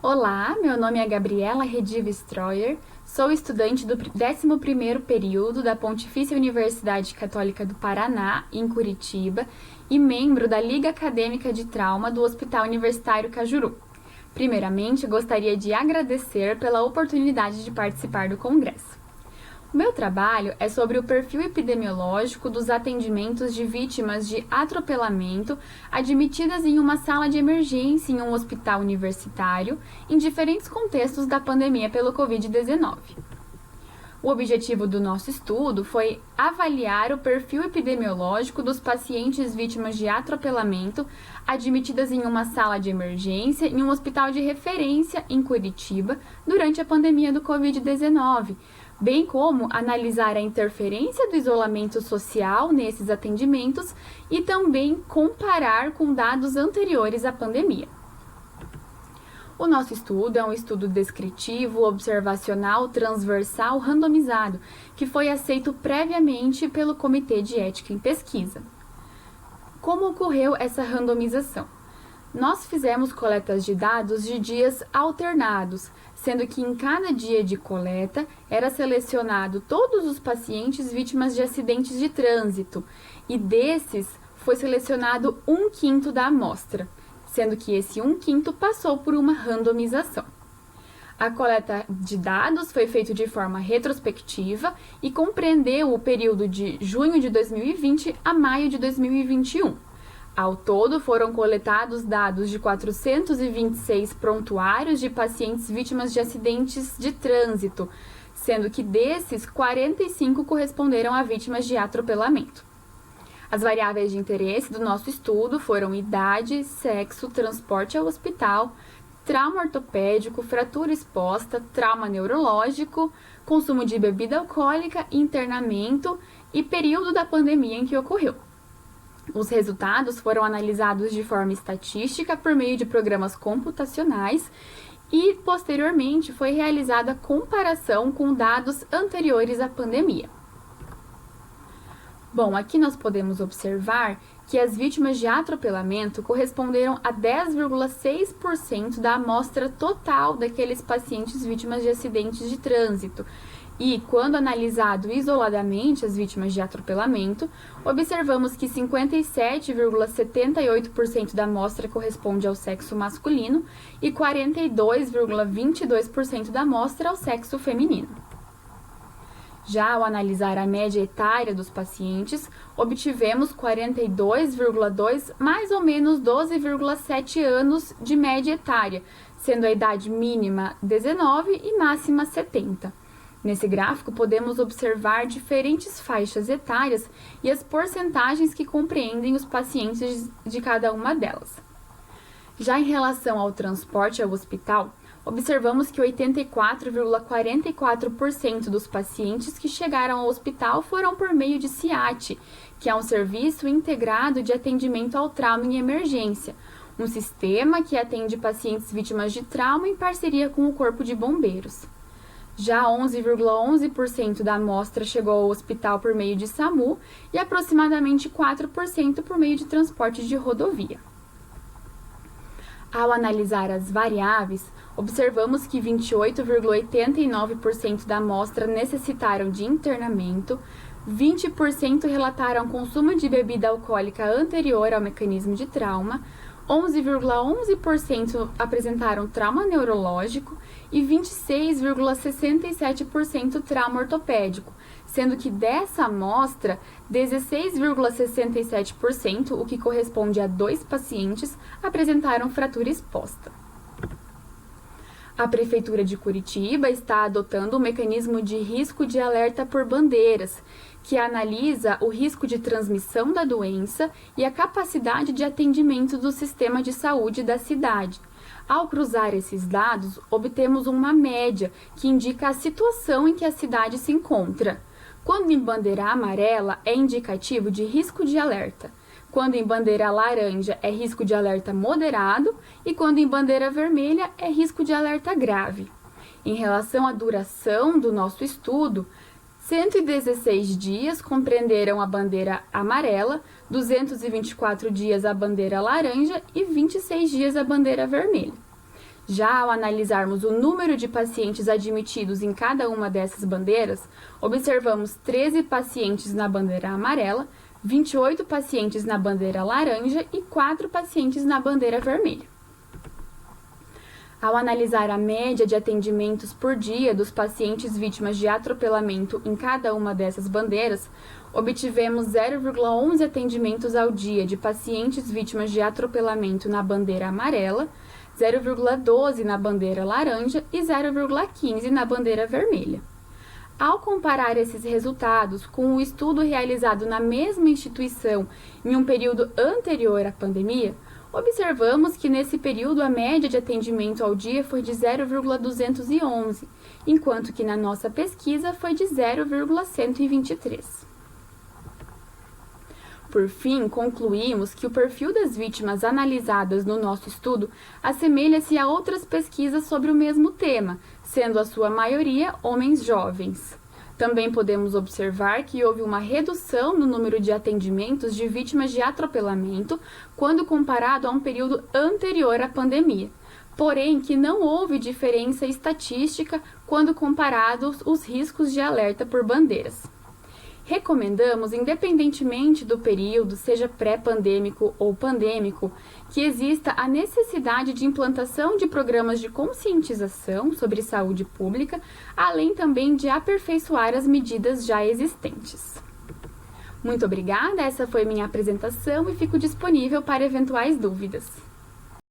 Olá, meu nome é Gabriela Rediva Stroyer, sou estudante do 11º período da Pontifícia Universidade Católica do Paraná, em Curitiba, e membro da Liga Acadêmica de Trauma do Hospital Universitário Cajuru. Primeiramente, gostaria de agradecer pela oportunidade de participar do congresso. O meu trabalho é sobre o perfil epidemiológico dos atendimentos de vítimas de atropelamento admitidas em uma sala de emergência em um hospital universitário em diferentes contextos da pandemia pelo Covid-19. O objetivo do nosso estudo foi avaliar o perfil epidemiológico dos pacientes vítimas de atropelamento admitidas em uma sala de emergência em um hospital de referência em Curitiba durante a pandemia do Covid-19, bem como analisar a interferência do isolamento social nesses atendimentos e também comparar com dados anteriores à pandemia. O nosso estudo é um estudo descritivo, observacional, transversal, randomizado, que foi aceito previamente pelo Comitê de Ética em Pesquisa. Como ocorreu essa randomização? Nós fizemos coletas de dados de dias alternados, sendo que em cada dia de coleta era selecionado todos os pacientes vítimas de acidentes de trânsito, e desses foi selecionado 1/5 da amostra, sendo que esse 1/5 passou por uma randomização. A coleta de dados foi feita de forma retrospectiva e compreendeu o período de junho de 2020 a maio de 2021. Ao todo, foram coletados dados de 426 prontuários de pacientes vítimas de acidentes de trânsito, sendo que desses, 45 corresponderam a vítimas de atropelamento. As variáveis de interesse do nosso estudo foram idade, sexo, transporte ao hospital, trauma ortopédico, fratura exposta, trauma neurológico, consumo de bebida alcoólica, internamento e período da pandemia em que ocorreu. Os resultados foram analisados de forma estatística por meio de programas computacionais e, posteriormente, foi realizada comparação com dados anteriores à pandemia. Bom, aqui nós podemos observar que as vítimas de atropelamento corresponderam a 10,6% da amostra total daqueles pacientes vítimas de acidentes de trânsito. E, quando analisado isoladamente as vítimas de atropelamento, observamos que 57,78% da amostra corresponde ao sexo masculino e 42,22% da amostra ao sexo feminino. Já ao analisar a média etária dos pacientes, obtivemos 42,2, mais ou menos 12,7 anos de média etária, sendo a idade mínima 19 e máxima 70. Nesse gráfico, podemos observar diferentes faixas etárias e as porcentagens que compreendem os pacientes de cada uma delas. Já em relação ao transporte ao hospital, observamos que 84,44% dos pacientes que chegaram ao hospital foram por meio de SIAT, que é um serviço integrado de atendimento ao trauma em emergência, um sistema que atende pacientes vítimas de trauma em parceria com o Corpo de Bombeiros. Já 11,11% da amostra chegou ao hospital por meio de SAMU e aproximadamente 4% por meio de transporte de rodovia. Ao analisar as variáveis, observamos que 28,89% da amostra necessitaram de internamento, 20% relataram consumo de bebida alcoólica anterior ao mecanismo de trauma, 11,11% apresentaram trauma neurológico e 26,67% trauma ortopédico, sendo que dessa amostra, 16,67%, o que corresponde a 2 pacientes, apresentaram fratura exposta. A Prefeitura de Curitiba está adotando o mecanismo de risco de alerta por bandeiras, que analisa o risco de transmissão da doença e a capacidade de atendimento do sistema de saúde da cidade. Ao cruzar esses dados, obtemos uma média que indica a situação em que a cidade se encontra. Quando em bandeira amarela, é indicativo de risco de alerta. Quando em bandeira laranja, é risco de alerta moderado. E quando em bandeira vermelha, é risco de alerta grave. Em relação à duração do nosso estudo, 116 dias compreenderam a bandeira amarela, 224 dias a bandeira laranja e 26 dias a bandeira vermelha. Já ao analisarmos o número de pacientes admitidos em cada uma dessas bandeiras, observamos 13 pacientes na bandeira amarela, 28 pacientes na bandeira laranja e 4 pacientes na bandeira vermelha. Ao analisar a média de atendimentos por dia dos pacientes vítimas de atropelamento em cada uma dessas bandeiras, obtivemos 0,11 atendimentos ao dia de pacientes vítimas de atropelamento na bandeira amarela, 0,12 na bandeira laranja e 0,15 na bandeira vermelha. Ao comparar esses resultados com o estudo realizado na mesma instituição em um período anterior à pandemia, observamos que nesse período a média de atendimento ao dia foi de 0,211, enquanto que na nossa pesquisa foi de 0,123. Por fim, concluímos que o perfil das vítimas analisadas no nosso estudo assemelha-se a outras pesquisas sobre o mesmo tema, sendo a sua maioria homens jovens. Também podemos observar que houve uma redução no número de atendimentos de vítimas de atropelamento quando comparado a um período anterior à pandemia, porém que não houve diferença estatística quando comparados os riscos de alerta por bandeiras. Recomendamos, independentemente do período, seja pré-pandêmico ou pandêmico, que exista a necessidade de implantação de programas de conscientização sobre saúde pública, além também de aperfeiçoar as medidas já existentes. Muito obrigada, essa foi minha apresentação e fico disponível para eventuais dúvidas.